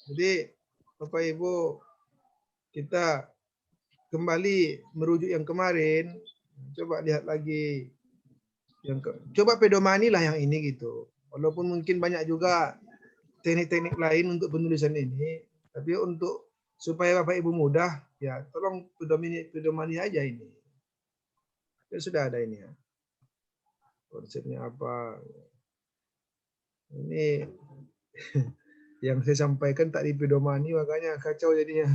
Jadi Bapak Ibu, kita kembali merujuk yang kemarin, coba lihat lagi. Coba pedomani lah yang ini gitu. Walaupun mungkin banyak juga teknik-teknik lain untuk penulisan ini, tapi untuk supaya Bapak Ibu mudah, ya tolong pedomani aja ini. Ya, sudah ada ini ya. Konsepnya apa? Ini yang saya sampaikan tak dipedomani, makanya kacau jadinya.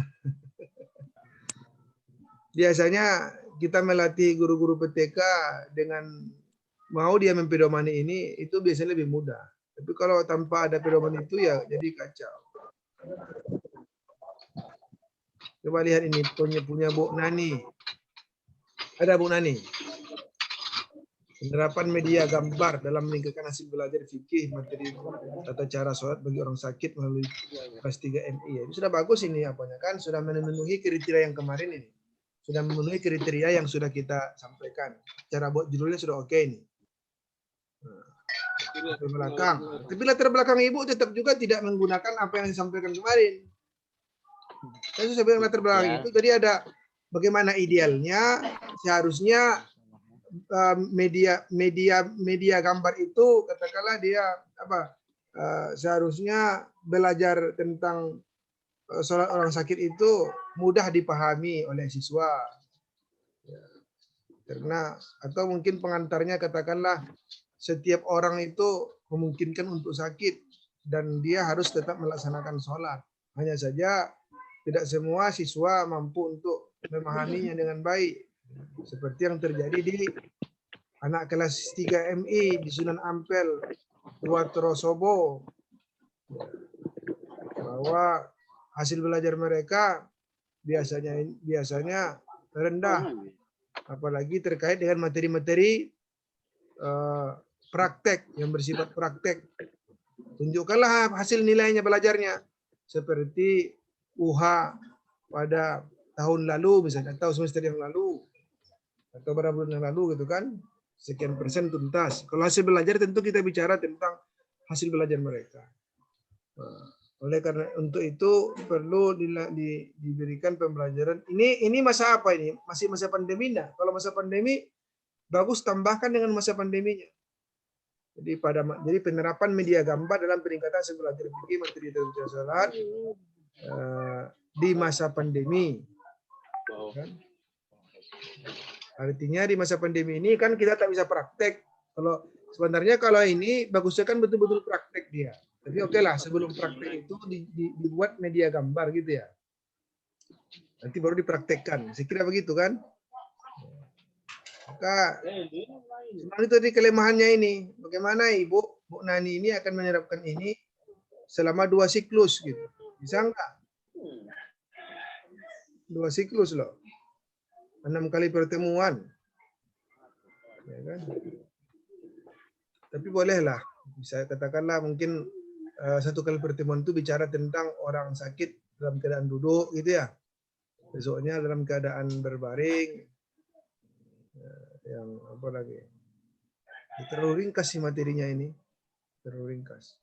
Biasanya kita melatih guru-guru PTK dengan mau dia mempedomani ini, itu biasanya lebih mudah. Tapi kalau tanpa ada pedoman itu ya jadi kacau. Coba lihat ini punya Bu Nani. Ada Bu Nani. Penerapan media gambar dalam meningkatkan hasil belajar fikih materi tata cara sholat bagi orang sakit melalui kelas 3 MI. Ini sudah bagus ini apanya kan, sudah memenuhi kriteria yang kemarin ini. Sudah memenuhi kriteria yang sudah kita sampaikan. Cara buat judulnya sudah oke ini. Latar belakang. Tapi latar belakang ibu tetap juga tidak menggunakan apa yang disampaikan kemarin. Saya sudah bilang latar belakang itu, jadi ada bagaimana idealnya seharusnya media gambar itu katakanlah dia apa seharusnya belajar tentang sholat orang sakit itu mudah dipahami oleh siswa. Karena atau mungkin pengantarnya katakanlah setiap orang itu memungkinkan untuk sakit dan dia harus tetap melaksanakan sholat. Hanya saja tidak semua siswa mampu untuk memahaminya dengan baik. Seperti yang terjadi di anak kelas 3 MI di Sunan Ampel, Watrosobo. Bahwa hasil belajar mereka biasanya rendah. Apalagi terkait dengan materi-materi praktek yang bersifat praktek. Tunjukkanlah hasil nilainya belajarnya seperti UH pada tahun lalu misalnya atau semester yang lalu atau beberapa bulan yang lalu gitu kan, sekian persen tuntas. Kalau hasil belajar tentu kita bicara tentang hasil belajar mereka. Oleh karena untuk itu perlu diberikan pembelajaran. Ini masa apa ini? Masih masa pandemi enggak? Kalau masa pandemi bagus tambahkan dengan masa pandeminya. Jadi penerapan media gambar dalam peningkatan hasil belajar fikih materi tata salat di masa pandemi. Kan? Artinya di masa pandemi ini kan kita tak bisa praktek. Kalau sebenarnya kalau ini bagusnya kan betul-betul praktek dia. Tapi oke lah sebelum praktek itu dibuat media gambar gitu ya. Nanti baru dipraktekkan. Saya kira begitu kan. Maka sebenarnya itu tadi kelemahannya ini. Bagaimana Ibu Bu Nani ini akan menerapkan ini selama 2 siklus gitu. Bisa enggak? 2 siklus loh. 6 kali pertemuan. Ya kan? Tapi bolehlah. Bisa katakanlah mungkin 1 kali pertemuan itu bicara tentang orang sakit dalam keadaan duduk gitu ya. Besoknya dalam keadaan berbaring. Yang apa lagi? Terlalu ringkas sih materinya ini. Terlalu ringkas.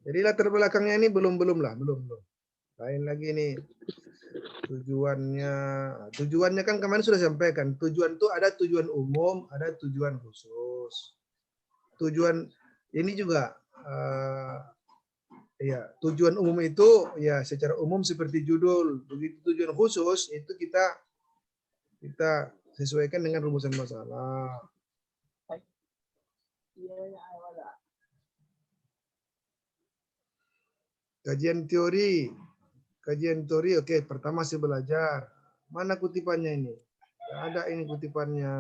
Jadi latar belakangnya ini belum. Lain lagi nih. Tujuannya kan kemarin sudah sampaikan. Tujuan itu ada tujuan umum, ada tujuan khusus. Tujuan ini juga ya, tujuan umum itu ya secara umum seperti judul. Begitu tujuan khusus itu kita sesuaikan dengan rumusan masalah. Kajian teori, oke. Pertama saya belajar. Mana kutipannya ini? Tidak ada ini kutipannya.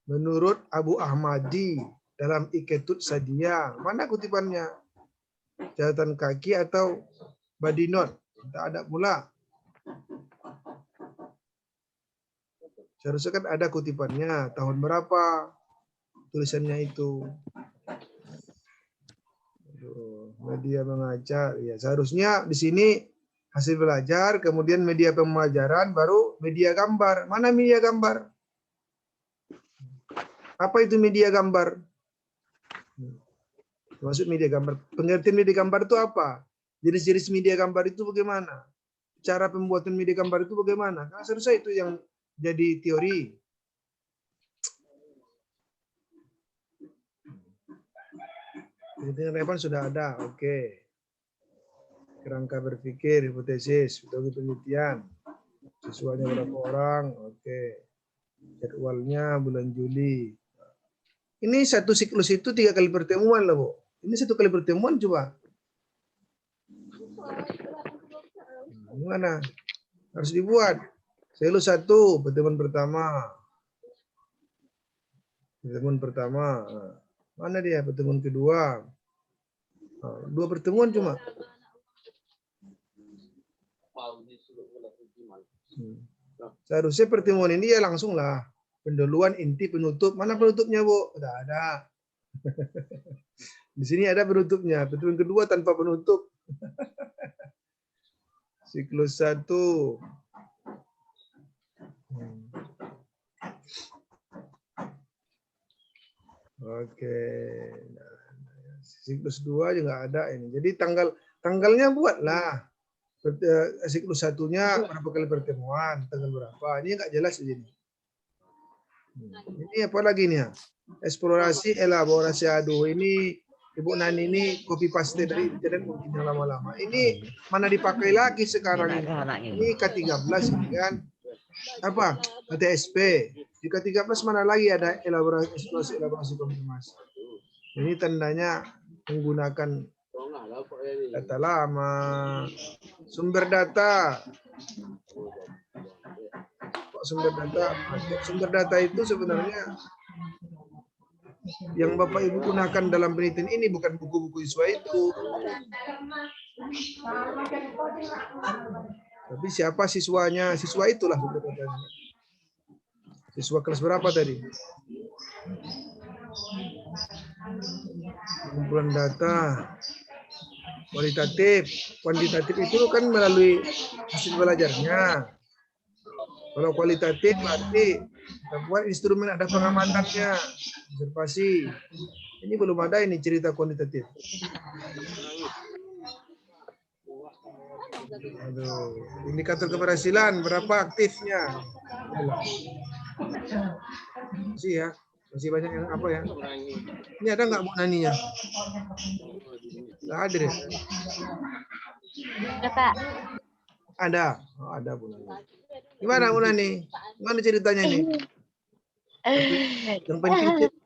Menurut Abu Ahmadi dalam Iketut Sadia, mana kutipannya? Catatan kaki atau badinot? Tidak ada pula. Seharusnya kan ada kutipannya, tahun berapa tulisannya itu. Media mengajar, ya seharusnya di sini hasil belajar, kemudian media pembelajaran, baru media gambar. Mana media gambar? Apa itu media gambar? Maksud media gambar. Pengertian media gambar itu apa? Jenis-jenis media gambar itu bagaimana? Cara pembuatan media gambar itu bagaimana? Nah, seharusnya itu yang jadi teori. Penelitian sudah ada, oke. Kerangka berpikir, hipotesis, metode penelitian. Siswanya berapa orang, oke. Jadwalnya bulan Juli. Ini satu siklus itu 3 kali pertemuan loh, Bu. Ini 1 kali pertemuan coba. Gimana? Harus dibuat. Siklus 1, pertemuan pertama. Pertemuan pertama. Mana dia pertemuan kedua? 2 pertemuan cuma. Seharusnya pertemuan ini ya langsung lah. Pendahuluan, inti, penutup. Mana penutupnya, Bu? Tidak ada. Di sini ada penutupnya. Pertemuan kedua tanpa penutup. Siklus 1. Oke. Siklus 2 juga ada ini. Jadi tanggalnya buatlah. Siklus 1-nya berapa kali pertemuan, tanggal berapa. Ini nggak jelas jadi. Ini apa lagi nih ya? Eksplorasi, elaborasi. Aduh, ini Ibu Nani ini copy paste dari internet mungkin yang lama-lama. Ini mana dipakai lagi sekarang ini? Ini K13 ini kan. Apa? KTSP. Di K13 mana lagi ada elaborasi, eksplorasi, elaborasi, konfirmasi. Ini tandanya menggunakan data lama. Sumber data. Sumber data. Sumber data itu sebenarnya yang Bapak Ibu gunakan dalam penelitian ini bukan buku-buku siswa itu. Tapi siapa siswanya? Siswa itulah sumber datanya. Siswa kelas berapa tadi? Kumpulan data. Kualitatif. Kuantitatif itu kan melalui hasil belajarnya. Kalau kualitatif berarti kita buat instrumen, ada pengamatannya, observasi. Ini belum ada ini cerita kuantitatif. Aduh, indikator keberhasilan berapa aktifnya? Masih ya, masih banyak yang apa ya? Ini ada nggak Bu Naninya? Nggak ada ya? Ada, Pak. Ada, oh, ada Bu Nani. Gimana Bu Nani? Gimana ceritanya nih?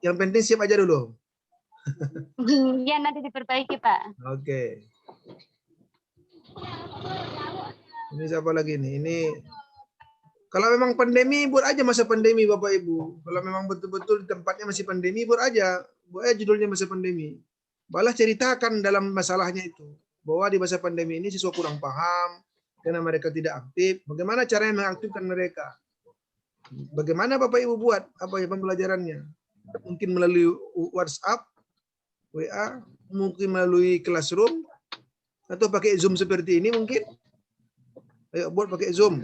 Yang penting siap aja dulu. Ya, nanti diperbaiki, Pak. Oke. Ini siapa lagi nih? Ini kalau memang pandemi, buat aja masa pandemi Bapak Ibu. Kalau memang betul-betul tempatnya masih pandemi, buat aja judulnya masa pandemi. Balah ceritakan dalam masalahnya itu bahwa di masa pandemi ini siswa kurang paham karena mereka tidak aktif. Bagaimana caranya mengaktifkan mereka? Bagaimana Bapak Ibu buat apa ya pembelajarannya? Mungkin melalui WhatsApp, WA, mungkin melalui Classroom, atau pakai Zoom seperti ini mungkin. Ayo buat pakai Zoom.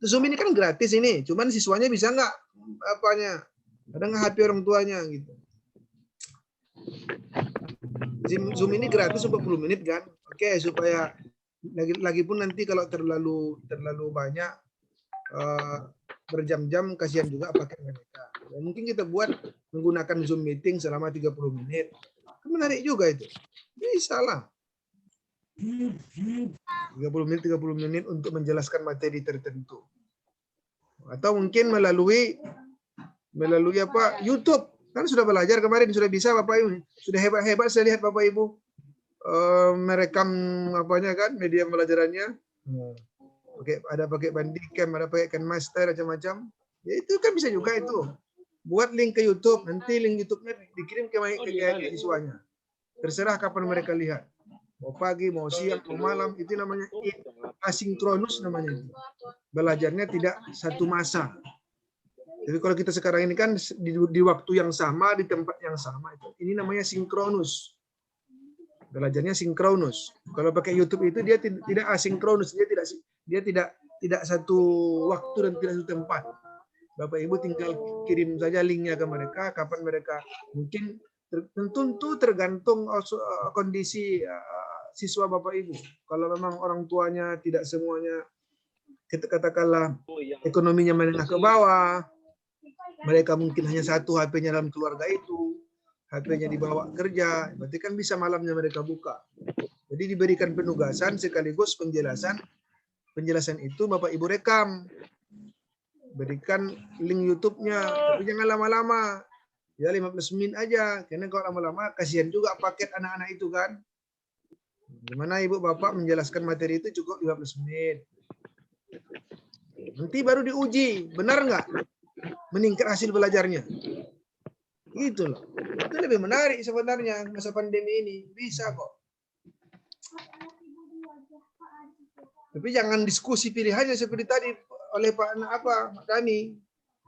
Zoom ini kan gratis ini, cuman siswanya bisa nggak apanya? Ada nggak HP orang tuanya gitu. Zoom ini gratis 40 menit kan? Oke, supaya lagi pun nanti kalau terlalu banyak berjam-jam kasihan juga pakai mereka. Ya, mungkin kita buat menggunakan Zoom meeting selama 30 menit. Menarik juga itu. Bisa lah. 30 menit untuk menjelaskan materi tertentu. Atau mungkin melalui apa? YouTube. Kan sudah belajar kemarin, sudah bisa Bapak Ibu. Sudah hebat-hebat saya lihat Bapak Ibu merekam apanya kan media pembelajarannya. Ada pakai Bandicam, ada pakai Canmaster macam-macam. Ya itu kan bisa juga itu. Buat link ke YouTube, nanti link YouTube-nya dikirim ke siswanya. Terserah kapan mereka lihat. Mau pagi, mau siang, mau malam, itu namanya asinkronus namanya. Belajarnya tidak satu masa. Jadi kalau kita sekarang ini kan di waktu yang sama, di tempat yang sama itu. Ini namanya sinkronus. Belajarnya sinkronus. Kalau pakai YouTube itu dia tidak asinkronus, dia tidak satu waktu dan tidak satu tempat. Bapak Ibu tinggal kirim saja linknya ke mereka, kapan mereka mungkin Tentu tergantung kondisi siswa Bapak Ibu. Kalau memang orang tuanya tidak semuanya, kita katakanlah ekonominya menengah ke bawah, mereka mungkin hanya satu HP-nya dalam keluarga itu, HP-nya dibawa kerja, berarti kan bisa malamnya mereka buka. Jadi diberikan penugasan sekaligus penjelasan itu Bapak Ibu rekam. Berikan link YouTube-nya, tapi jangan lama-lama. Ya 15 menit aja, karena kalau lama-lama kasihan juga paket anak-anak itu kan. Gimana Ibu Bapak menjelaskan materi itu cukup 15 menit. Nanti baru diuji, benar nggak meningkat hasil belajarnya. Gitu loh. Itu lebih menarik sebenarnya masa pandemi ini. Bisa kok. Tapi jangan diskusi pilihannya seperti tadi oleh Pak Dani.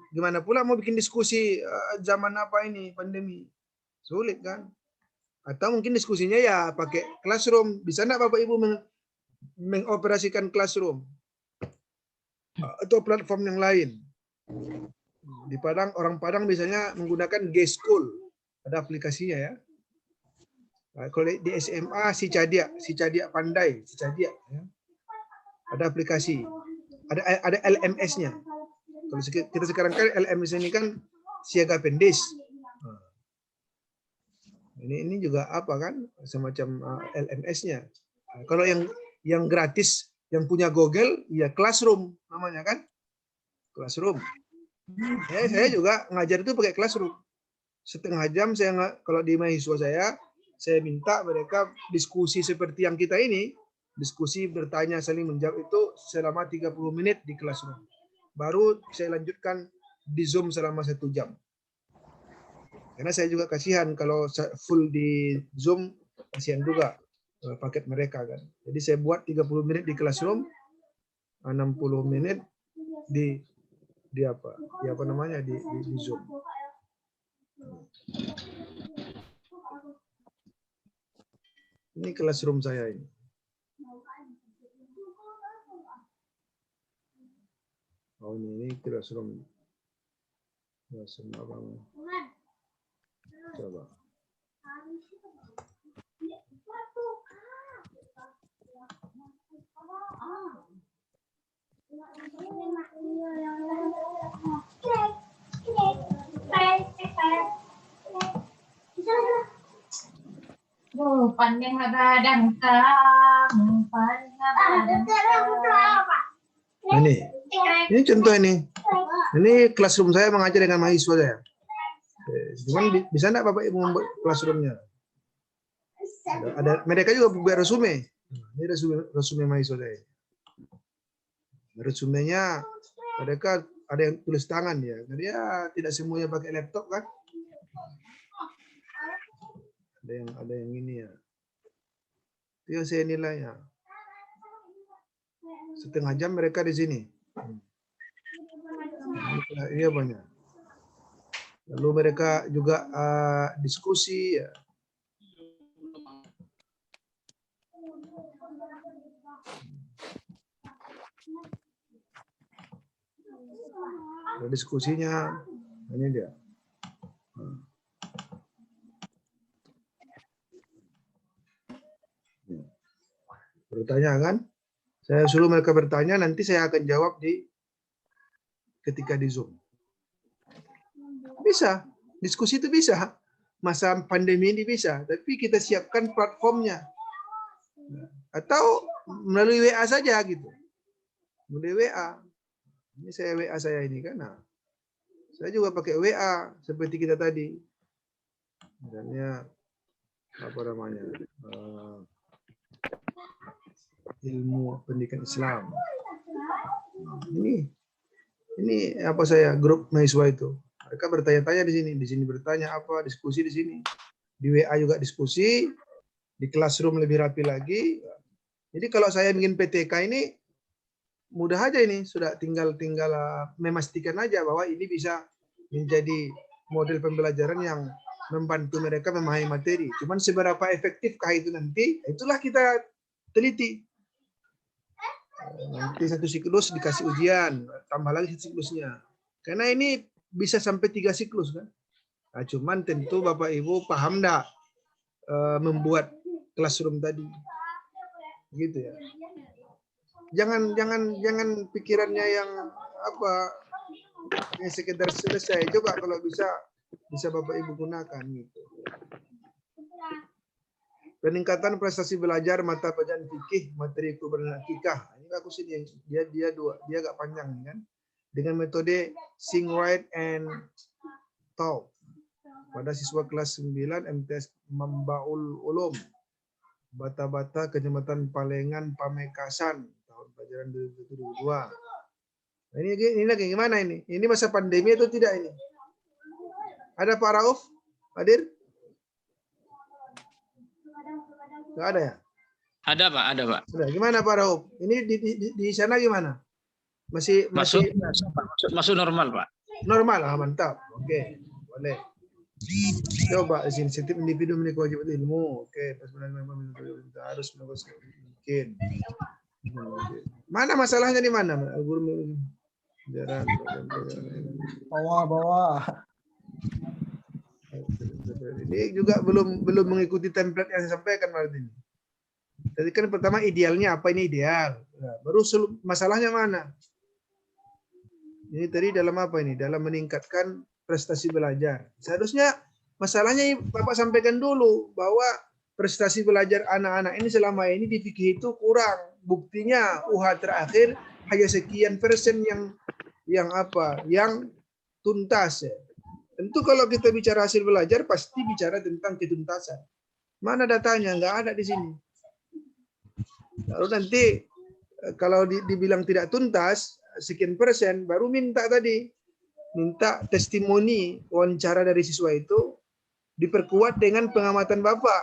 Gimana pula mau bikin diskusi zaman apa ini pandemi? Sulit kan? Atau mungkin diskusinya ya pakai classroom. Bisa nggak Bapak Ibu mengoperasikan classroom? Atau platform yang lain? Di Padang, orang Padang biasanya menggunakan G-School. Ada aplikasinya ya. Kalau di SMA si Cadia pandai, si Cadia. Ya. Ada aplikasi. Ada LMS-nya. Kalau kita sekarang kan LMS ini kan siaga pendis. Ini juga apa kan semacam LMS-nya. Kalau yang gratis yang punya Google ya Classroom namanya kan. Classroom. Saya juga ngajar itu pakai Classroom. Setengah jam kalau di mahasiswa saya minta mereka diskusi seperti yang kita ini, diskusi bertanya saling menjawab itu selama 30 menit di Classroom. Baru saya lanjutkan di Zoom selama 1 jam. Karena saya juga kasihan kalau full di Zoom, kasihan juga paket mereka kan. Jadi saya buat 30 menit di Classroom, 60 menit di Zoom. Ini Classroom saya ini. Oh ini Classroom. Abang. Coba. Ini contoh ini. Ini Classroom saya mengajar dengan mahasiswa saya. Cuman bisa enggak Bapak Ibu membuat Classroom-nya? Mereka juga buat resume. Ini resume mahasiswa saya. Resumenya mereka ada yang tulis tangan ya. Jadi ya tidak semuanya pakai laptop kan. Ada yang ini ya. Itu yang saya nilai ya. Setengah jam mereka di sini. Ini banyak. Lalu mereka juga diskusi ya. Ada diskusinya, ini dia. Bertanya kan? Saya suruh mereka bertanya, nanti saya akan jawab ketika di Zoom. Bisa, diskusi itu bisa. Masa pandemi ini bisa, tapi kita siapkan platformnya. Atau melalui WA saja gitu. Melalui WA. Ini saya WA saya ini kan. Nah, saya juga pakai WA seperti kita tadi. Misalnya apa namanya? Ilmu pendidikan Islam. Ini apa saya grup mahasiswa itu. Mereka bertanya-tanya di sini bertanya apa, diskusi di sini. Di WA juga diskusi, di Classroom lebih rapi lagi. Jadi kalau saya bikin PTK ini mudah aja ini, sudah tinggal memastikan aja bahwa ini bisa menjadi model pembelajaran yang membantu mereka memahami materi. Cuman seberapa efektifkah itu nanti, itulah kita teliti. Nanti satu siklus dikasih ujian, tambah lagi siklusnya. Karena ini bisa sampai 3 siklus kan. Nah, cuman tentu Bapak Ibu paham enggak membuat classroom tadi, gitu ya. Jangan pikirannya yang apa, yang sekedar selesai. Coba kalau bisa Bapak Ibu gunakan gitu. Peningkatan prestasi belajar mata pelajaran fikih, materi problematika. Ini bagus ini, dia agak panjang kan. Dengan metode Sing, Write, and Talk pada siswa kelas 9 MTS Mambaul Ulum, Bata-Bata, Kecamatan Palengan, Pamekasan, tahun pelajaran 2022. Nah, ini lagi gimana ini? Ini masa pandemi atau tidak ini? Ada Pak Rauf hadir? Nggak ada ya? Ada Pak, ada Pak. Sudah, gimana Pak Rauf? Ini di sana gimana? Masih Masuk normal Pak. Normal, mantap. Oke, boleh. Coba sensitif individu memiliki kewajiban ilmu. Oke, pas kita harus melakukan mungkin. Mana masalahnya di mana? Guru bawah. Ini juga belum mengikuti template yang saya sampaikan malam ini. Jadi kan pertama idealnya apa, ini ideal. Nah, baru masalahnya mana? Ini tadi dalam apa ini? Dalam meningkatkan prestasi belajar. Seharusnya masalahnya Bapak sampaikan dulu bahwa prestasi belajar anak-anak ini selama ini di fikih itu kurang. Buktinya UH terakhir hanya sekian persen yang tuntas ya. Tentu kalau kita bicara hasil belajar pasti bicara tentang ketuntasan. Mana datanya? Nggak ada di sini. Lalu nanti kalau dibilang tidak tuntas sekian persen, baru minta testimoni wawancara dari siswa itu diperkuat dengan pengamatan Bapak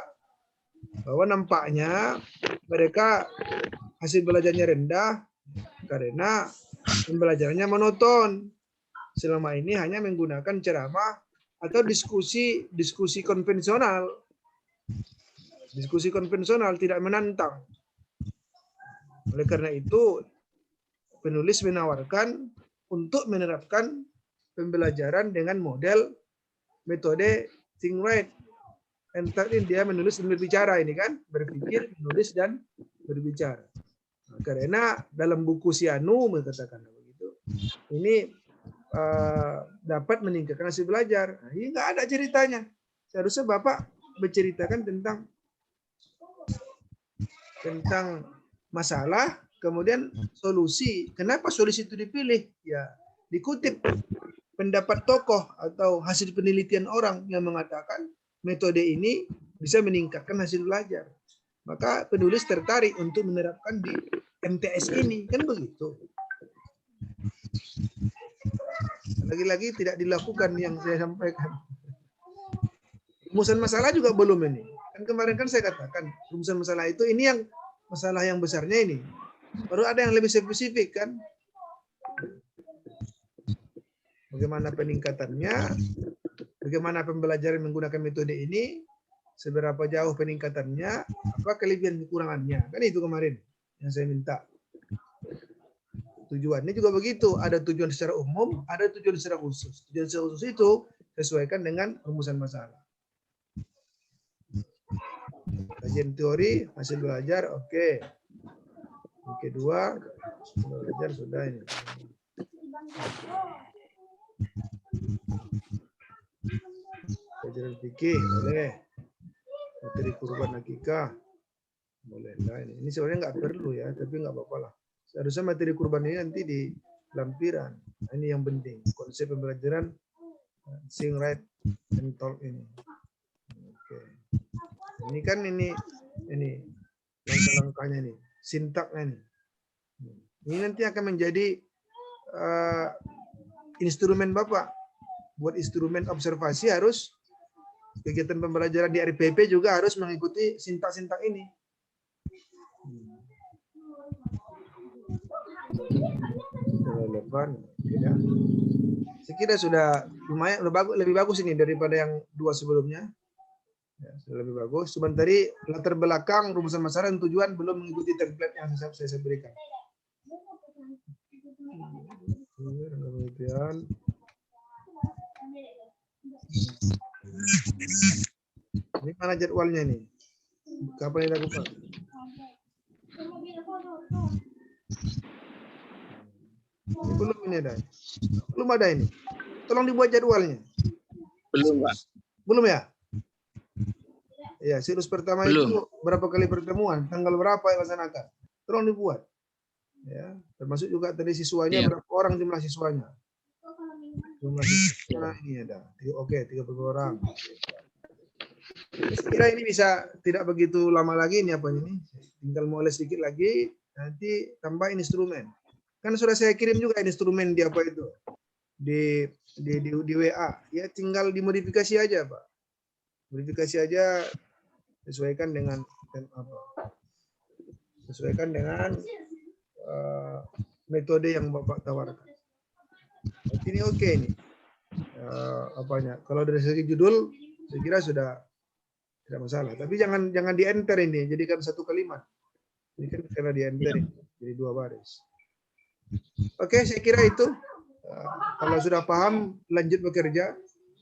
bahwa nampaknya mereka hasil belajarnya rendah karena pembelajarannya monoton. Selama ini hanya menggunakan ceramah atau diskusi konvensional. Diskusi konvensional tidak menantang. Oleh karena itu, penulis menawarkan untuk menerapkan pembelajaran dengan model metode Think, Write, and Talk. Dia menulis dan berbicara ini kan, berpikir, menulis dan berbicara. Nah, karena dalam buku Sianu mengatakan begitu, ini dapat meningkatkan hasil belajar. Nah, ini nggak ada ceritanya. Seharusnya Bapak berceritakan tentang masalah, kemudian solusi. Kenapa solusi itu dipilih? Ya, dikutip pendapat tokoh atau hasil penelitian orang yang mengatakan metode ini bisa meningkatkan hasil belajar. Maka penulis tertarik untuk menerapkan di MTS ini, kan begitu. Lagi-lagi tidak dilakukan yang saya sampaikan. Rumusan masalah juga belum ini. Kan kemarin kan saya katakan rumusan masalah itu ini yang masalah yang besarnya ini. Baru ada yang lebih spesifik kan. Bagaimana peningkatannya, bagaimana pembelajaran menggunakan metode ini, seberapa jauh peningkatannya, apa kelebihan kekurangannya. Kan itu kemarin yang saya minta. Tujuannya juga begitu, ada tujuan secara umum, ada tujuan secara khusus. Tujuan secara khusus itu sesuaikan dengan rumusan masalah. Kajian teori, hasil belajar, oke. Yang kedua, belajar sudah ini. Pelajaran fikih, boleh. Materi kurban akikah, boleh. Nah, ini sebenarnya nggak perlu ya, tapi nggak apa-apa lah. Seharusnya materi kurban ini nanti di lampiran. Nah, ini yang penting. Konsep pembelajaran Sing, Write, and Talk ini. Oke. Ini kan ini langkah-langkahnya nih, sintaknya nih. Ini nanti akan menjadi instrumen Bapak. Buat instrumen observasi harus kegiatan pembelajaran di RPP juga harus mengikuti sintak-sintak ini. Relevan, ya. Saya kira sudah lumayan, lebih bagus ini daripada yang dua sebelumnya. Ya, sudah lebih bagus. Cuman tadi latar belakang rumusan masalah dan tujuan belum mengikuti template yang saya berikan. Kemudian Ini mana jadwalnya nih? Kapan dilakukan? Ini belum ini ada. Belum ada ini. Tolong dibuat jadwalnya. Belum, Pak. Belum ya? Ya, siklus pertama Belum. itu berapa kali pertemuan? Tanggal berapa yang dilaksanakan? Tolong dibuat. Ya, termasuk juga tadi siswanya Iya. berapa orang jumlah siswanya? Jumlah siswanya ini ada. Oke, 30 orang. Saya kira ini bisa tidak begitu lama lagi ini apa ini? Tinggal mulai sedikit lagi, nanti tambah instrumen. Kan sudah saya kirim juga instrumen di apa itu? Di WA. Ya tinggal dimodifikasi aja, Pak. Modifikasi aja sesuaikan dengan apa? Sesuaikan dengan metode yang Bapak tawarkan. Ini oke ini. Apanya? Kalau dari segi judul, saya kira sudah tidak masalah. Tapi jangan di enter ini, jadikan satu kalimat. Ini kan karena di enter ini, jadi 2 baris. Oke, saya kira itu. Kalau sudah paham, lanjut bekerja.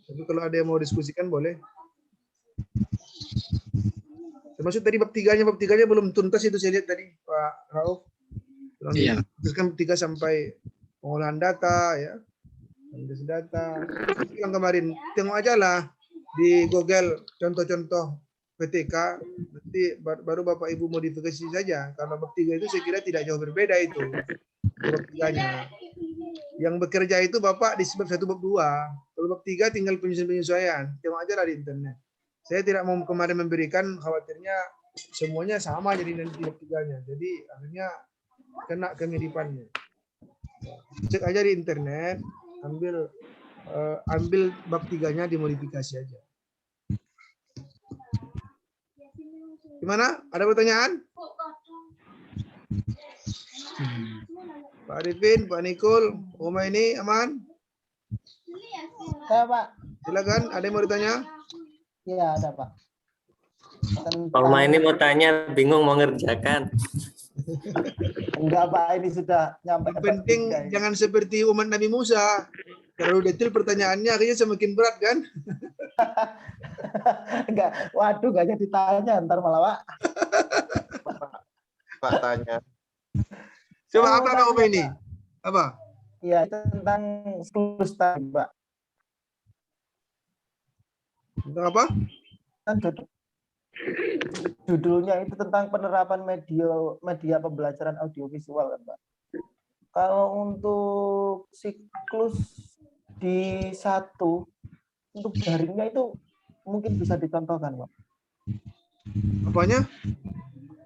Tapi kalau ada yang mau diskusikan, boleh. Termasuk tadi bab 3-nya belum tuntas itu saya lihat tadi, Pak Rauf. Iya. Teruskan 3 sampai pengolahan data, ya. Analisis data. Yang kemarin, tengok aja lah di Google contoh-contoh PTK, nanti baru Bapak Ibu modifikasi saja. Karena bab 3 itu saya kira tidak jauh berbeda itu. Bab 3-nya. Yang bekerja itu Bapak di bab 1, bab 2. Kalau bab 3 tinggal penyesuaian. Tengok aja lah di internet. Saya tidak mau kemarin memberikan, khawatirnya semuanya sama jadi nanti bab 3-nya. Jadi akhirnya kena kemiripannya. Cek aja di internet, ambil bab 3-nya dimodifikasi aja. Gimana? Ada pertanyaan? Pak Arifin, Pak Nikul, Uma ini aman? Ya, Pak. Silakan, ada yang mau ditanya? Iya, ada, Pak. Kalau main ini mau tanya, bingung mau ngerjakan. Enggak, Pak, ini sudah nyampe. Yang penting jangan seperti umat Nabi Musa. Terlalu detail pertanyaannya akhirnya semakin berat kan? Enggak, waduh, enggak jadi tanya, ntar malah, Pak. Pak tanya. Coba Saya apa mau Kak Uma tanya, ini? Pak. Apa? Iya, itu tentang siklus tadi, Pak. Tentang apa? Kan judulnya itu tentang penerapan media pembelajaran audiovisual, kan, Pak. Kalau untuk siklus di 1, untuk daringnya itu mungkin bisa dicontohkan, Pak. Apanya?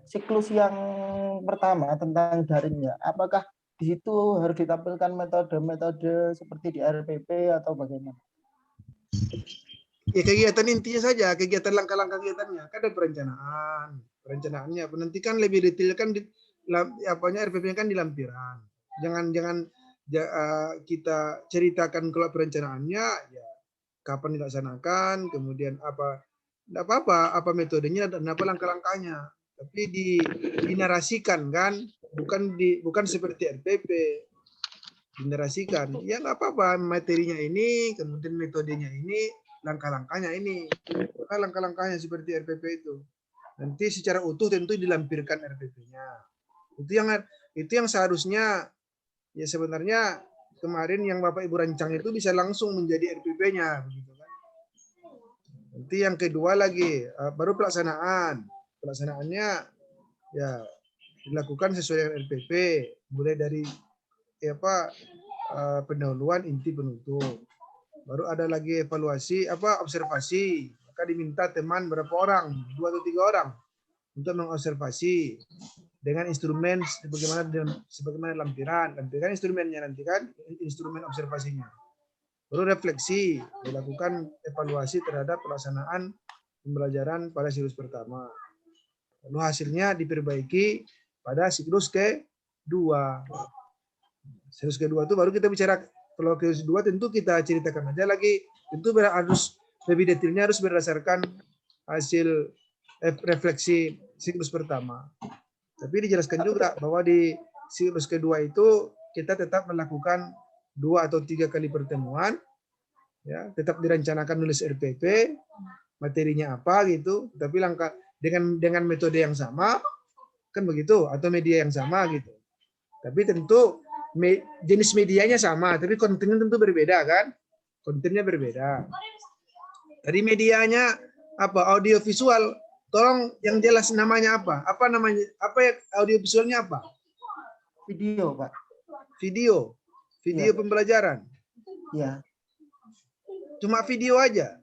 Siklus yang pertama tentang daringnya, apakah di situ harus ditampilkan metode-metode seperti di RPP atau bagaimana? Ya kegiatan intinya saja, kegiatan langkah-langkah kegiatannya. Kan ada perencanaannya. Nanti kan lebih detail kan RPP-nya kan di lampiran. Jangan kita ceritakan kalau perencanaannya ya kapan dilaksanakan, kemudian apa, tidak apa metodenya dan apa langkah-langkahnya. Tapi dinarasikan kan, bukan seperti RPP. Dinarasikan, ya nggak apa-apa, materinya ini, kemudian metodenya ini, langkah-langkahnya ini, langkah-langkahnya seperti RPP itu. Nanti secara utuh tentu dilampirkan RPP-nya. Itu yang seharusnya ya sebenarnya kemarin yang Bapak Ibu rancang itu bisa langsung menjadi RPP-nya, begitu kan. Nanti yang kedua lagi baru pelaksanaan. Pelaksanaannya ya dilakukan sesuai dengan RPP, mulai dari pendahuluan, inti, penutup. Baru ada lagi evaluasi, observasi. Maka diminta teman berapa orang, 2 atau 3 orang untuk mengobservasi dengan instrumen sebagaimana lampiran instrumennya nanti kan, instrumen observasinya. Baru refleksi, dilakukan evaluasi terhadap pelaksanaan pembelajaran pada siklus pertama. Lalu hasilnya diperbaiki pada siklus kedua. Siklus kedua itu baru kita bicara. Kalau siklus kedua tentu kita ceritakan aja lagi. Tentu harus lebih detailnya harus berdasarkan hasil refleksi siklus pertama. Tapi dijelaskan juga bahwa di siklus kedua itu kita tetap melakukan 2 atau 3 kali pertemuan. Ya, tetap direncanakan nulis RPP, materinya apa gitu, tapi langkah dengan metode yang sama, kan begitu, atau media yang sama gitu. Tapi tentu jenis medianya sama, tapi kontennya tentu berbeda kan? Kontennya berbeda. Dari medianya apa? Audio visual. Tolong yang jelas namanya apa? Apa namanya? Apa ya audio visualnya apa? Video, Pak. Video. Video pembelajaran. Ya. Cuma video aja.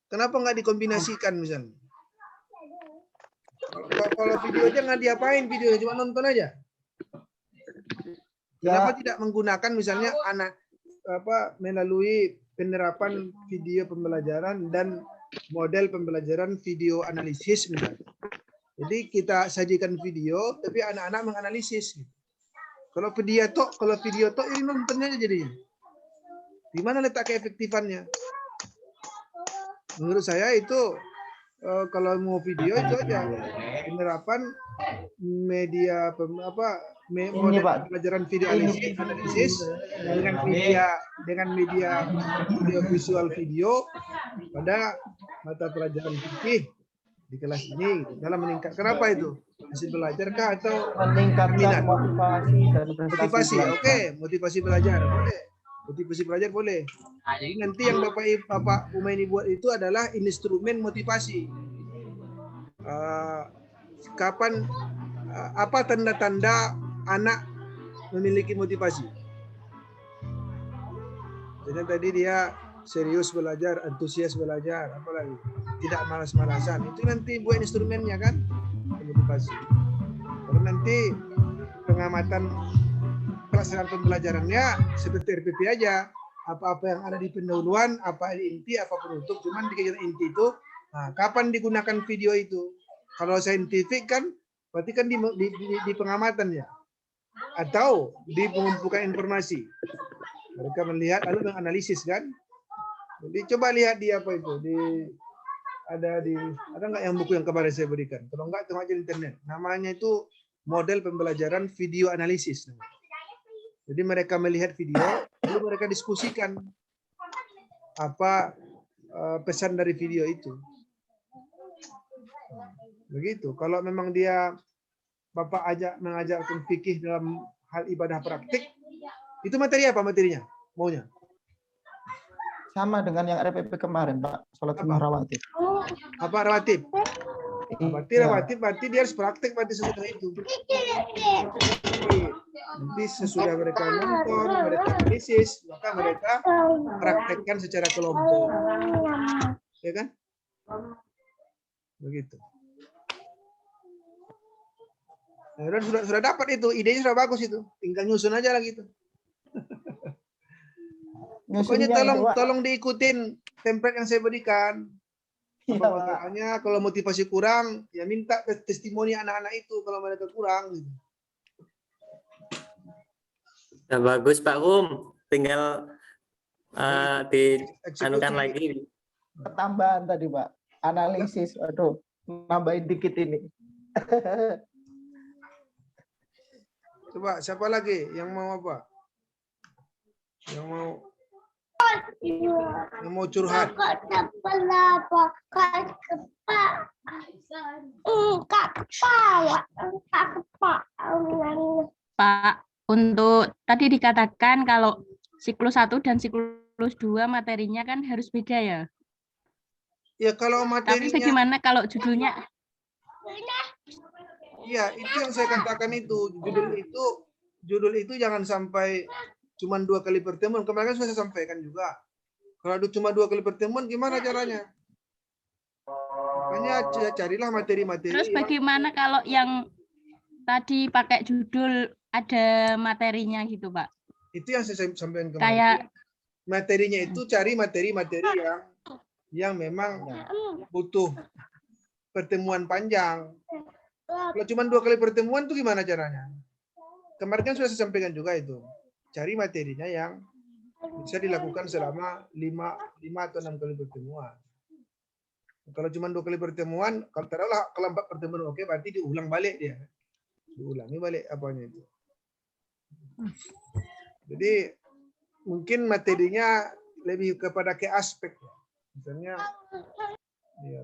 Kenapa nggak dikombinasikan misalnya? Kalau video aja nggak diapain videonya, cuma nonton aja. Kenapa tidak menggunakan misalnya melalui penerapan video pembelajaran dan model pembelajaran video analisis misalnya. Jadi kita sajikan video, tapi anak-anak menganalisis. Kalau video tok ini nontonnya aja jadinya. Di mana letak keefektifannya? Menurut saya itu kalau mau video itu aja penerapan media model pembelajaran video analisis dengan media video visual video pada mata pelajaran fikih di kelas ini gitu. Dalam meningkat. Kenapa itu? Hasil belajar kah atau meningkatkan motivasi dan motivasi? Oke, motivasi belajar boleh. Motivasi belajar boleh. Jadi nanti yang Bapak Umaini buat itu adalah instrumen motivasi. Kapan apa tanda-tanda anak memiliki motivasi? Jadi tadi dia serius belajar, antusias belajar, apalagi tidak malas-malasan. Itu nanti buat instrumennya kan, motivasi. Kalau nanti pengamatan pelaksanaan pembelajarannya seperti RPP aja, apa-apa yang ada di pendahuluan, apa inti, apa penutup, cuman di kegiatan inti itu, nah, kapan digunakan video itu? Kalau saintifik kan, berarti kan di pengamatan ya, atau di pengumpulan informasi. Mereka melihat lalu menganalisis kan. Jadi coba lihat di apa itu, ada nggak yang buku yang kemarin saya berikan? Kalau nggak, tengok aja di internet. Namanya itu model pembelajaran video analisis. Jadi mereka melihat video, lalu mereka diskusikan apa pesan dari video itu. Begitu. Kalau memang Bapak mengajarkan fikih dalam hal ibadah praktik, itu materi apa materinya? Maunya? Sama dengan yang RPP kemarin, Pak. Sholat sunnah rawatib. Apa rawatib? Berarti dia harus praktek berarti sesudah itu. Nanti sesudah mereka nonton, mereka analisis, maka mereka praktekkan secara kelompok. Ya kan? Begitu. Nah, sudah dapat itu, idenya sudah bagus itu. Tinggal nyusun aja lagi itu. Pokoknya tolong diikutin template yang saya berikan. Makanya kalau motivasi kurang, ya minta testimoni anak-anak itu kalau mereka kurang. Gitu. Nah, bagus Pak Rum, tinggal dianukan lagi. Ketambahan tadi Pak, analisis, aduh, nambahin dikit ini. Coba siapa lagi yang mau apa? Yang mau curhat? Pak, untuk tadi dikatakan kalau siklus 1 dan siklus 2 materinya kan harus beda ya? Ya kalau Tapi materinya. bagaimana kalau judulnya? Iya, itu yang saya katakan itu. Judul itu jangan sampai cuma 2 kali pertemuan. Kemarin kan sudah saya sampaikan juga. Kalau cuma 2 kali pertemuan, gimana caranya? Makanya carilah materi-materi. Terus bagaimana kalau yang tadi pakai judul ada materinya gitu, Pak? Itu yang saya sampaikan kemarin. Kayak materinya itu cari materi-materi yang memang butuh pertemuan panjang. Kalau cuma 2 kali pertemuan itu gimana caranya? Kemarin kan sudah saya sampaikan juga itu. Cari materinya yang bisa dilakukan selama 5 atau 6 kali pertemuan. Kalau cuma 2 kali pertemuan, kalau taruhlah kalau 4 pertemuan oke, berarti diulang balik dia. Diulangi balik apanya itu. Jadi mungkin materinya lebih kepada ke aspek. Misalnya ya,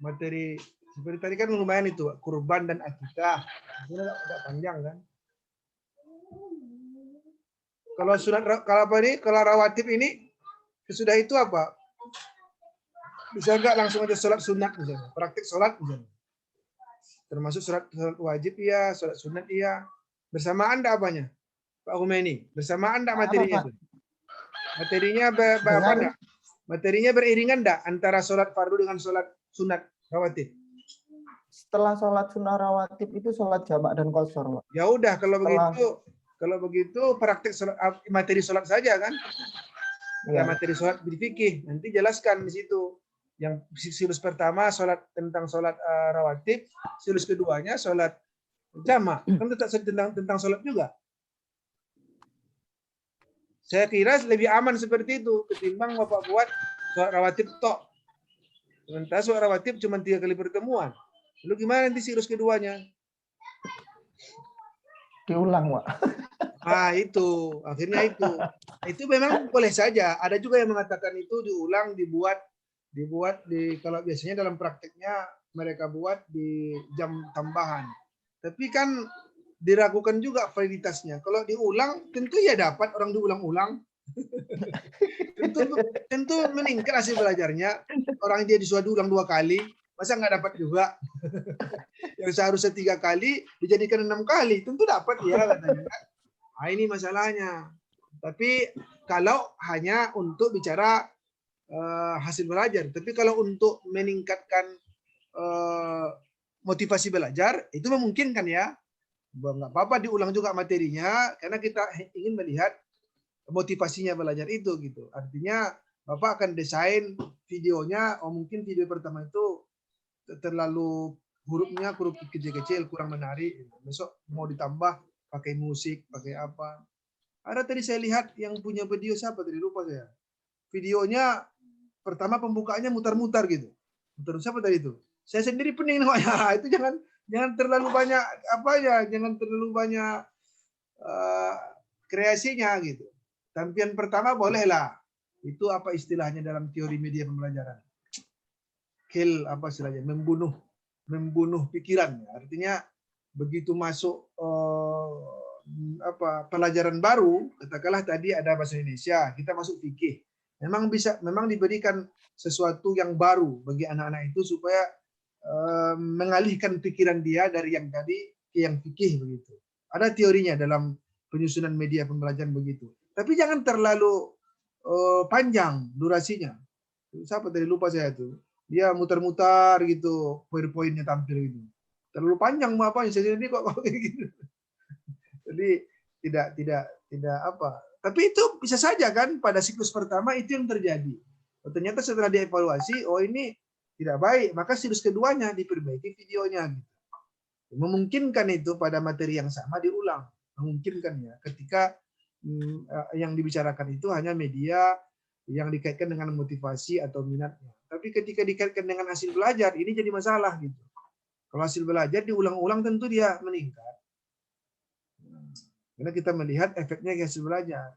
materi seperti tadi kan lumayan itu kurban dan akikah. Ini agak panjang kan. Kalau sunat kalau apa ini kalau rawatib ini sesudah itu apa? Bisa enggak langsung aja sholat sunat misalnya, praktik sholat misalnya. Termasuk sholat wajib iya, sholat sunat iya. Bersamaan enggak apanya? Pak Humaini, bersamaan enggak materinya itu? Materinya apa enggak? Materinya beriringan enggak antara sholat fardu dengan sholat sunat rawatib? Setelah sholat sunnah rawatib itu sholat jamak dan qashar, Pak. Ya udah Setelah- kalau begitu praktik sholat, materi sholat saja kan? Ya, Ya. materi sholat fikih nanti jelaskan di situ. Yang silus pertama sholat tentang sholat rawatib, silus keduanya sholat jamak. Kan tetap tentang sholat juga. Saya kira lebih aman seperti itu ketimbang Bapak buat sholat rawatib tok. Sementara sholat rawatib cuma 3 kali pertemuan. Lalu gimana nanti silus keduanya? Diulang, Pak. Ah itu, akhirnya itu. Itu memang boleh saja. Ada juga yang mengatakan itu diulang, dibuat di kalau biasanya dalam prakteknya mereka buat di jam tambahan. Tapi kan diragukan juga validitasnya. Kalau diulang tentu ya dapat orang diulang-ulang. tentu meningkat hasil belajarnya. Orang dia disuruh ulang 2 kali, masa nggak dapat juga? Yang seharusnya 3 kali dijadikan 6 kali, tentu dapat ya katanya. Nah, ini masalahnya. Tapi kalau hanya untuk bicara hasil belajar, tapi kalau untuk meningkatkan motivasi belajar itu memungkinkan ya. Nggak apa-apa diulang juga materinya karena kita ingin melihat motivasinya belajar itu gitu. Artinya Bapak akan desain videonya, mungkin video pertama itu terlalu hurufnya huruf kecil-kecil kurang menarik. Besok mau ditambah pakai musik, pakai apa. Ada tadi saya lihat yang punya video siapa tadi lupa saya. Videonya pertama pembukaannya mutar-mutar gitu. Mutar siapa tadi itu? Saya sendiri pening namanya. Itu jangan terlalu banyak apa ya, jangan terlalu banyak kreasinya gitu. Tampilan pertama bolehlah. Itu apa istilahnya dalam teori media pembelajaran? Kill apa istilahnya? Membunuh pikiran. Artinya begitu masuk pelajaran baru, katakanlah tadi ada bahasa Indonesia, kita masuk fikih. Memang diberikan sesuatu yang baru bagi anak-anak itu supaya mengalihkan pikiran dia dari yang tadi ke yang fikih begitu. Ada teorinya dalam penyusunan media pembelajaran begitu. Tapi jangan terlalu panjang durasinya. Siapa tadi lupa saya tuh. Dia mutar-mutar gitu, PowerPoint-nya tampil gitu. Terlalu panjang mau apa? Saya sendiri kok gitu. Jadi tidak apa. Tapi itu bisa saja kan pada siklus pertama itu yang terjadi. Ternyata setelah dievaluasi, oh ini tidak baik, maka siklus keduanya diperbaiki videonya. Gitu. Memungkinkan itu pada materi yang sama diulang. Memungkinkan ya. Ketika yang dibicarakan itu hanya media yang dikaitkan dengan motivasi atau minatnya. Tapi ketika dikaitkan dengan hasil belajar, ini jadi masalah gitu. Kalau hasil belajar diulang-ulang tentu dia meningkat. Karena kita melihat efeknya hasil belajar.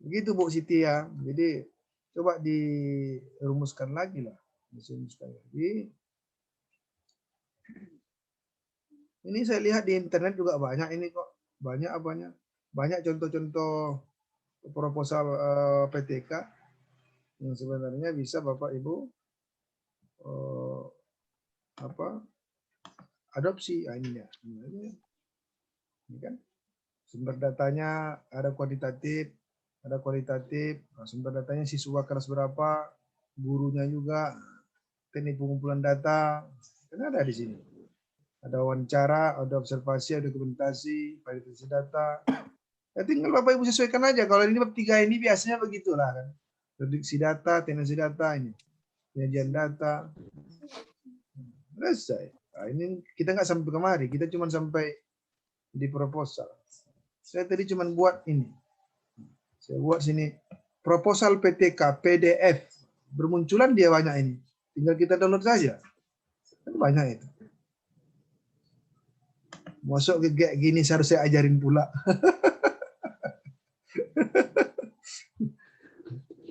Begitu Bu Siti ya. Jadi coba dirumuskan lagi lah. Dirumuskan lagi. Ini saya lihat di internet juga banyak ini kok. Banyak apanya. Banyak contoh-contoh proposal PTK yang sebenarnya bisa Bapak Ibu adopsi. Ini ya. Ini kan sumber datanya ada kualitatif, sumber datanya siswa kelas berapa, gurunya juga, teknik pengumpulan data, kan ada di sini. Ada wawancara, ada observasi, ada dokumentasi, validasi data. Ya tinggal Bapak Ibu sesuaikan aja. Kalau ini bab 3 ini biasanya begitulah kan. Prediksi data, tendensi data ini, penyajian data. Selesai. Nah, ini kita nggak sampai kemari, kita cuma sampai di proposal. Saya tadi cuma buat ini. Saya buat sini proposal PTK PDF. Bermunculan dia banyak ini. Tinggal kita download saja. Kan banyak itu. Masuk ke gini seharusnya saya ajarin pula.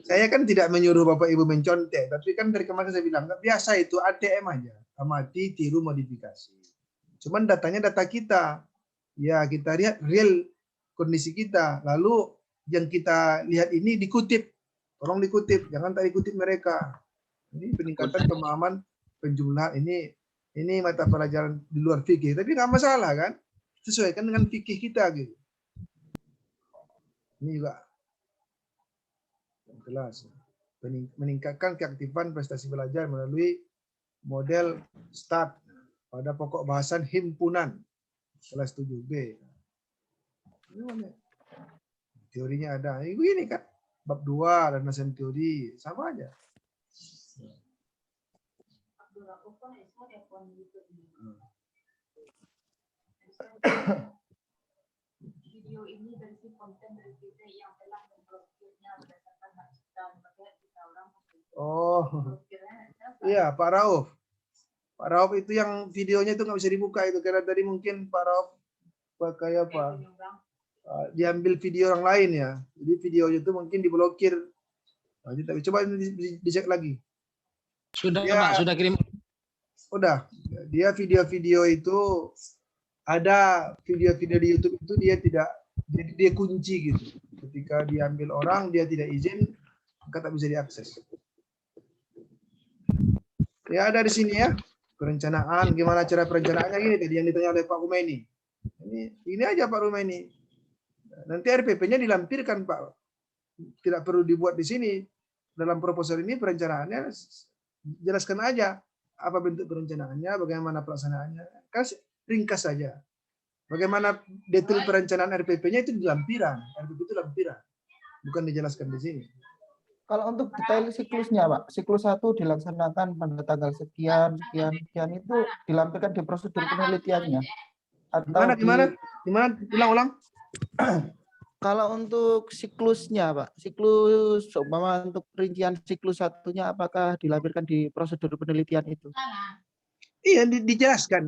Saya kan tidak menyuruh Bapak Ibu mencontek, tapi kan dari kemarin saya bilang, nggak biasa itu ATM aja, amati, tiru, modifikasi. Cuman datanya data kita, ya kita lihat real kondisi kita. Lalu yang kita lihat ini dikutip, tolong dikutip, jangan tak dikutip mereka. Ini peningkatan pemahaman penjumlahan ini mata pelajaran di luar fikih, tapi nggak masalah kan? Sesuaikan dengan fikih kita gitu. Ini juga kelas meningkatkan keaktifan prestasi belajar melalui model START pada pokok bahasan himpunan kelas 7B. Teorinya ada. Ini kan bab 2 dan landasan teori sama aja. Video ini berisi konten berbeda yang telah memblokirnya berdasarkan hak cipta maka kita orang Oh, iya Pak Rauf. Pak Rauf itu yang videonya itu nggak bisa dibuka itu karena tadi mungkin Pak Rauf pakai apa? Diambil video orang lain ya. Jadi videonya itu mungkin diblokir. Nah, tapi coba dicek lagi. Sudah Ya. Pak, sudah kirim. Udah. Dia video-video itu ada video-video di YouTube itu dia kunci gitu. Ketika diambil orang dia tidak izin maka tak bisa diakses. Ya ada di sini ya. Perencanaan, gimana cara perencanaannya gini tadi yang ditanya oleh Pak Rumaini. Ini aja Pak Rumaini. Nanti RPP-nya dilampirkan Pak. Tidak perlu dibuat di sini. Dalam proposal ini perencanaannya jelaskan aja apa bentuk perencanaannya, bagaimana pelaksanaannya. Kasih ringkas saja. Bagaimana detail perencanaan RPP-nya itu di lampiran. RPP itu lampiran. Bukan dijelaskan di sini. Kalau untuk detail siklusnya, Pak, siklus 1 dilaksanakan pada tanggal sekian itu dilampirkan di prosedur penelitiannya. Atau Gimana? Ulang. Kalau untuk siklusnya, Pak, siklus umpama untuk perincian siklus 1-nya apakah dilampirkan di prosedur penelitian itu? Iya, dijelaskan.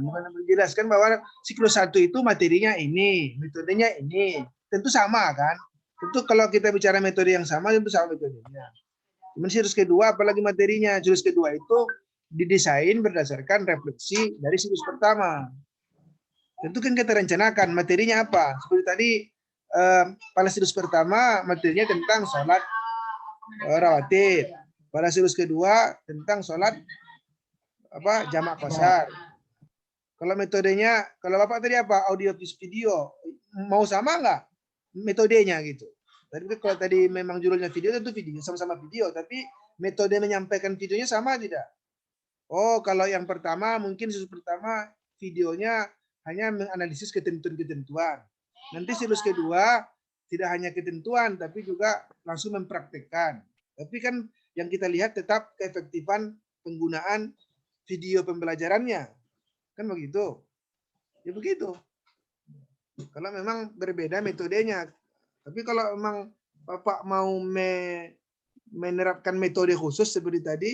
Bukan dijelaskan bahwa siklus 1 itu materinya ini, metodenya ini. Tentu sama kan? Tentu kalau kita bicara metode yang sama, tentu sama metodenya. Cuman siklus kedua, apalagi materinya. Siklus kedua itu didesain berdasarkan refleksi dari siklus pertama. Tentu kan kita rencanakan materinya apa. Seperti tadi, pada siklus pertama, materinya tentang sholat rawatib. Pada siklus kedua, tentang sholat jamak qasar. Kalau metodenya, kalau Bapak tadi apa? Audio video. Mau sama nggak metodenya gitu? Tapi kalau tadi memang judulnya video, tentu video sama-sama video, tapi metode menyampaikan videonya sama tidak? Oh, kalau yang pertama mungkin siklus pertama videonya hanya menganalisis ketentuan-ketentuan. Nanti siklus kedua tidak hanya ketentuan tapi juga langsung mempraktekkan. Tapi kan yang kita lihat tetap keefektifan penggunaan video pembelajarannya. Kan begitu? Ya begitu. Kalau memang berbeda metodenya. Tapi kalau memang Bapak mau menerapkan metode khusus seperti tadi,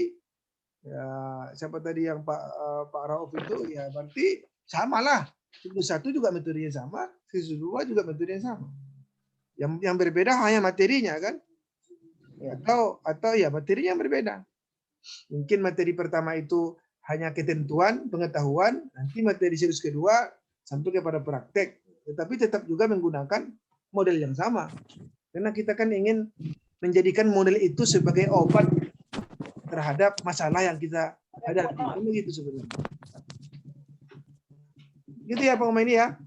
ya siapa tadi yang Pak Rauf itu, ya berarti samalah. Siklus 1 juga metodenya sama, siklus 2 juga metodenya sama. Yang berbeda hanya materinya kan? Atau ya materinya yang berbeda. Mungkin materi pertama itu hanya ketentuan, pengetahuan, nanti materi siklus kedua sampai kepada praktek. Tetapi tetap juga menggunakan model yang sama. Karena kita kan ingin menjadikan model itu sebagai obat terhadap masalah yang kita hadapi. Begitu sebenarnya. Gitu ya Pak Umaini ya?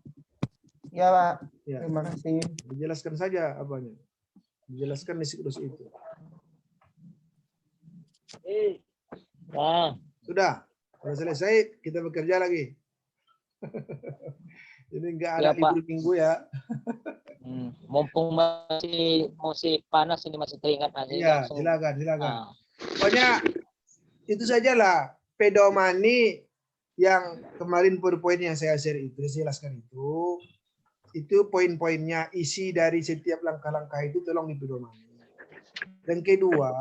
Ya Pak, Ya. terima kasih. Dijelaskan saja apanya. Dijelaskan di siklus itu. Sudah. Kalau selesai, kita bekerja lagi. Jadi nggak ada Ya, Pak. libur minggu ya. Mumpung masih panas ini masih teringat masih Iya, langsung. silakan. Ah, Pokoknya itu sajalah pedomani yang kemarin poin yang saya share itu, saya jelaskan itu poin-poinnya, isi dari setiap langkah-langkah itu tolong dipedomani. Dan kedua,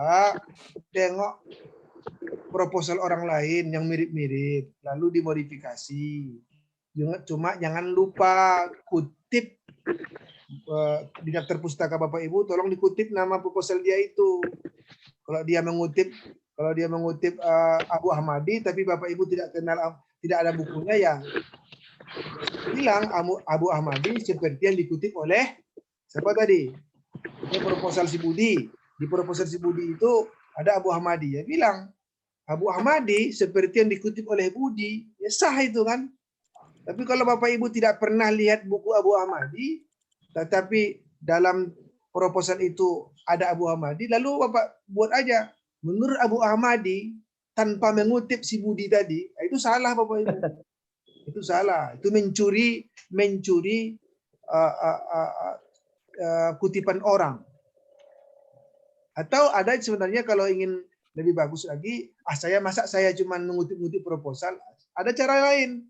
tengok proposal orang lain yang mirip-mirip, lalu dimodifikasi. Cuma jangan lupa kutip di daftar pustaka Bapak Ibu, tolong dikutip nama proposal dia itu. Kalau dia mengutip Abu Ahmadi, tapi Bapak Ibu tidak kenal, tidak ada bukunya, ya bilang Abu Ahmadi seperti yang dikutip oleh siapa tadi? Ini proposal si Budi. Di proposal si Budi itu ada Abu Ahmadi. Ya bilang Abu Ahmadi seperti yang dikutip oleh Budi, ya sah itu kan. Tapi kalau Bapak Ibu tidak pernah lihat buku Abu Ahmadi, tetapi dalam proposal itu ada Abu Ahmadi, lalu Bapak buat aja menurut Abu Ahmadi tanpa mengutip si Budi tadi, itu salah Bapak Ibu. Itu salah. Itu mencuri kutipan orang. Atau ada sebenarnya kalau ingin lebih bagus lagi, saya cuma mengutip-ngutip proposal, ada cara lain.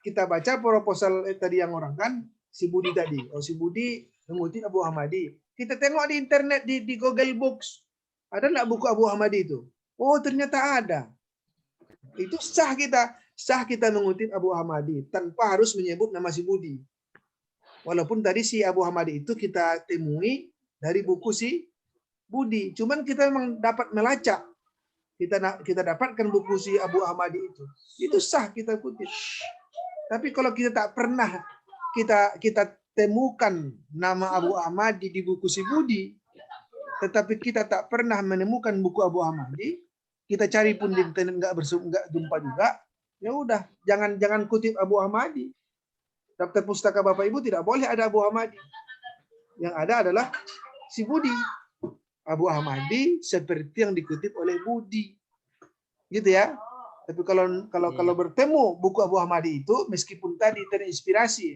Kita baca proposal tadi yang orang kan, si Budi tadi. Oh, si Budi mengutip Abu Ahmadi. Kita tengok di internet, di Google Books. Ada nggak buku Abu Ahmadi itu? Oh, ternyata ada. Itu sah kita mengutip Abu Ahmadi tanpa harus menyebut nama si Budi. Walaupun tadi si Abu Ahmadi itu kita temui dari buku si Budi. Cuman kita memang dapat melacak. Kita dapatkan buku si Abu Ahmadi itu. Itu sah kita kutip. Tapi kalau kita tak pernah kita temukan nama Abu Ahmadi di buku si Budi, tetapi kita tak pernah menemukan buku Abu Ahmadi, kita cari pun di internet nggak jumpa juga, ya udah jangan kutip Abu Ahmadi. Daftar pustaka Bapak Ibu tidak boleh ada Abu Ahmadi. Yang ada adalah si Budi. Abu Ahmadi seperti yang dikutip oleh Budi. Gitu ya. Tapi kalau bertemu buku Abu Ahmadi itu, meskipun tadi terinspirasi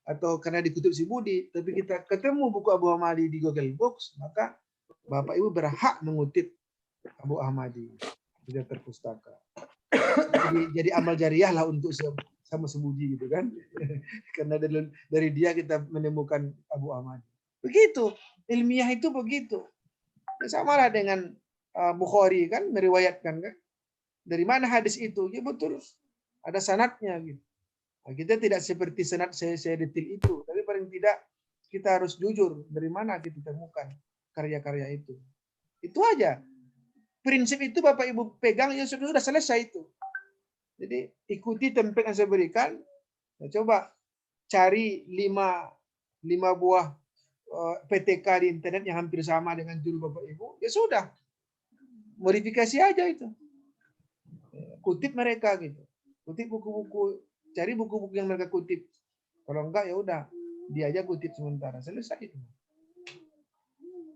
atau karena dikutip si Budi, tapi kita ketemu buku Abu Ahmadi di Google Books, maka Bapak Ibu berhak mengutip Abu Ahmadi di daftar pustaka. Jadi amal jariah lah untuk sama si Budi gitu kan. Karena dari dia kita menemukan Abu Ahmadi. Begitu, ilmiah itu begitu. Sama lah dengan Bukhari kan, meriwayatkan kan. Dari mana hadis itu? Ya betul, ada sanadnya gitu. Nah, kita tidak seperti sanad saya detail itu, tapi paling tidak kita harus jujur dari mana kita temukan karya-karya itu. Itu aja. Prinsip itu Bapak Ibu pegang, ya sudah selesai itu. Jadi ikuti template yang saya berikan. Nah, coba cari 5 buah PTK di internet yang hampir sama dengan judul Bapak Ibu. Ya sudah, modifikasi aja itu. Kutip mereka gitu. Kutip buku-buku, cari buku-buku yang mereka kutip. Kalau enggak ya udah, dia aja kutip sementara. Selesai itu.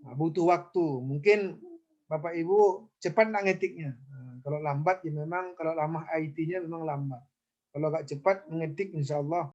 Nah, butuh waktu. Mungkin Bapak Ibu cepat nggak ngetiknya. Nah, kalau lambat ya memang, kalau lama IT-nya memang lambat. Kalau nggak cepat mengetik, insya Allah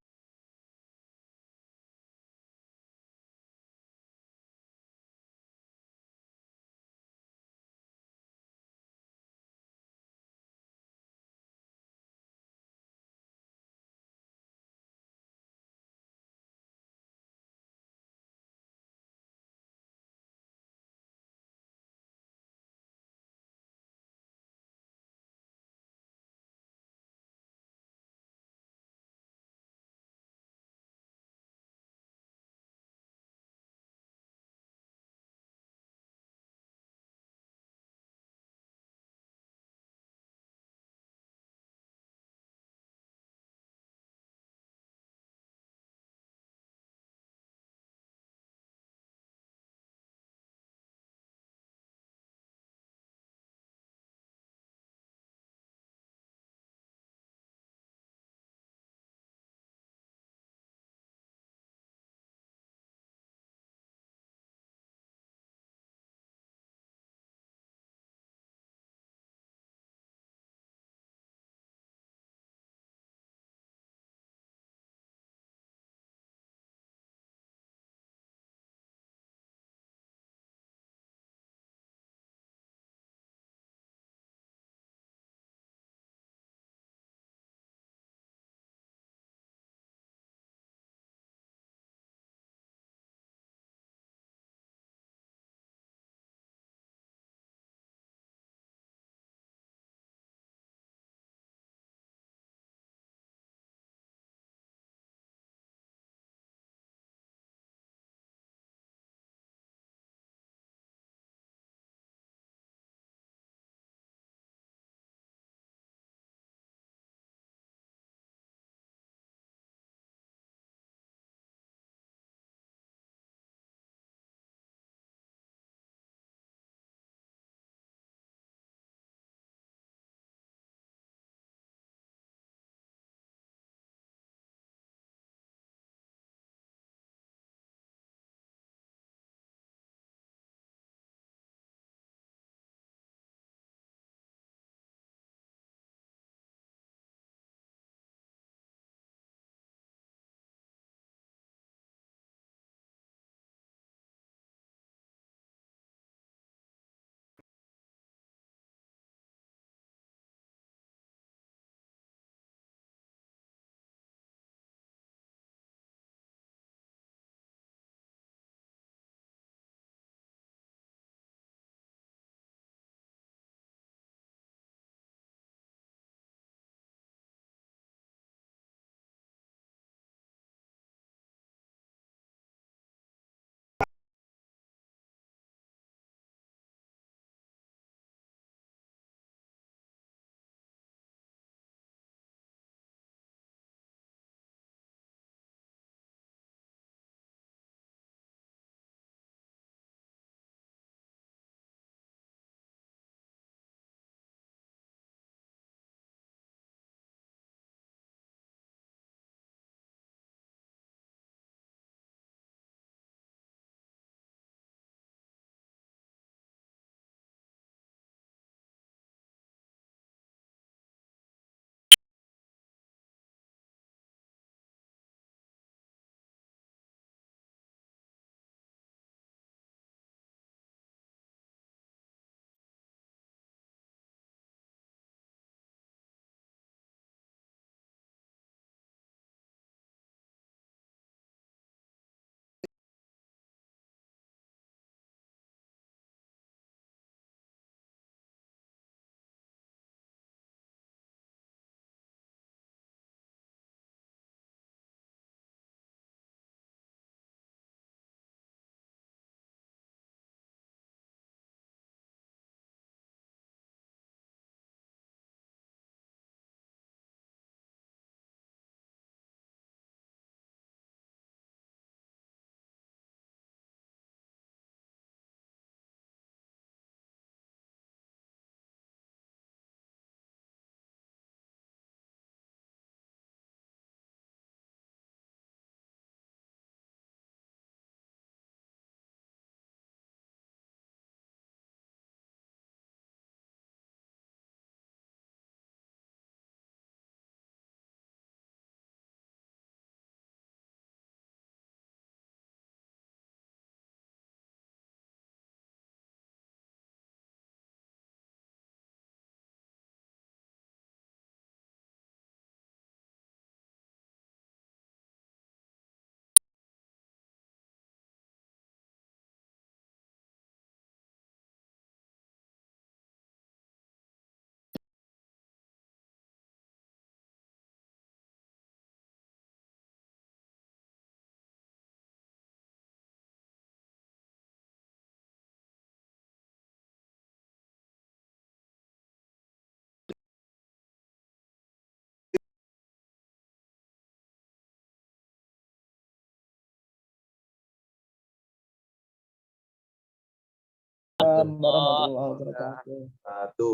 Waalaikumsalam warahmatullahi wabarakatuh. Satu.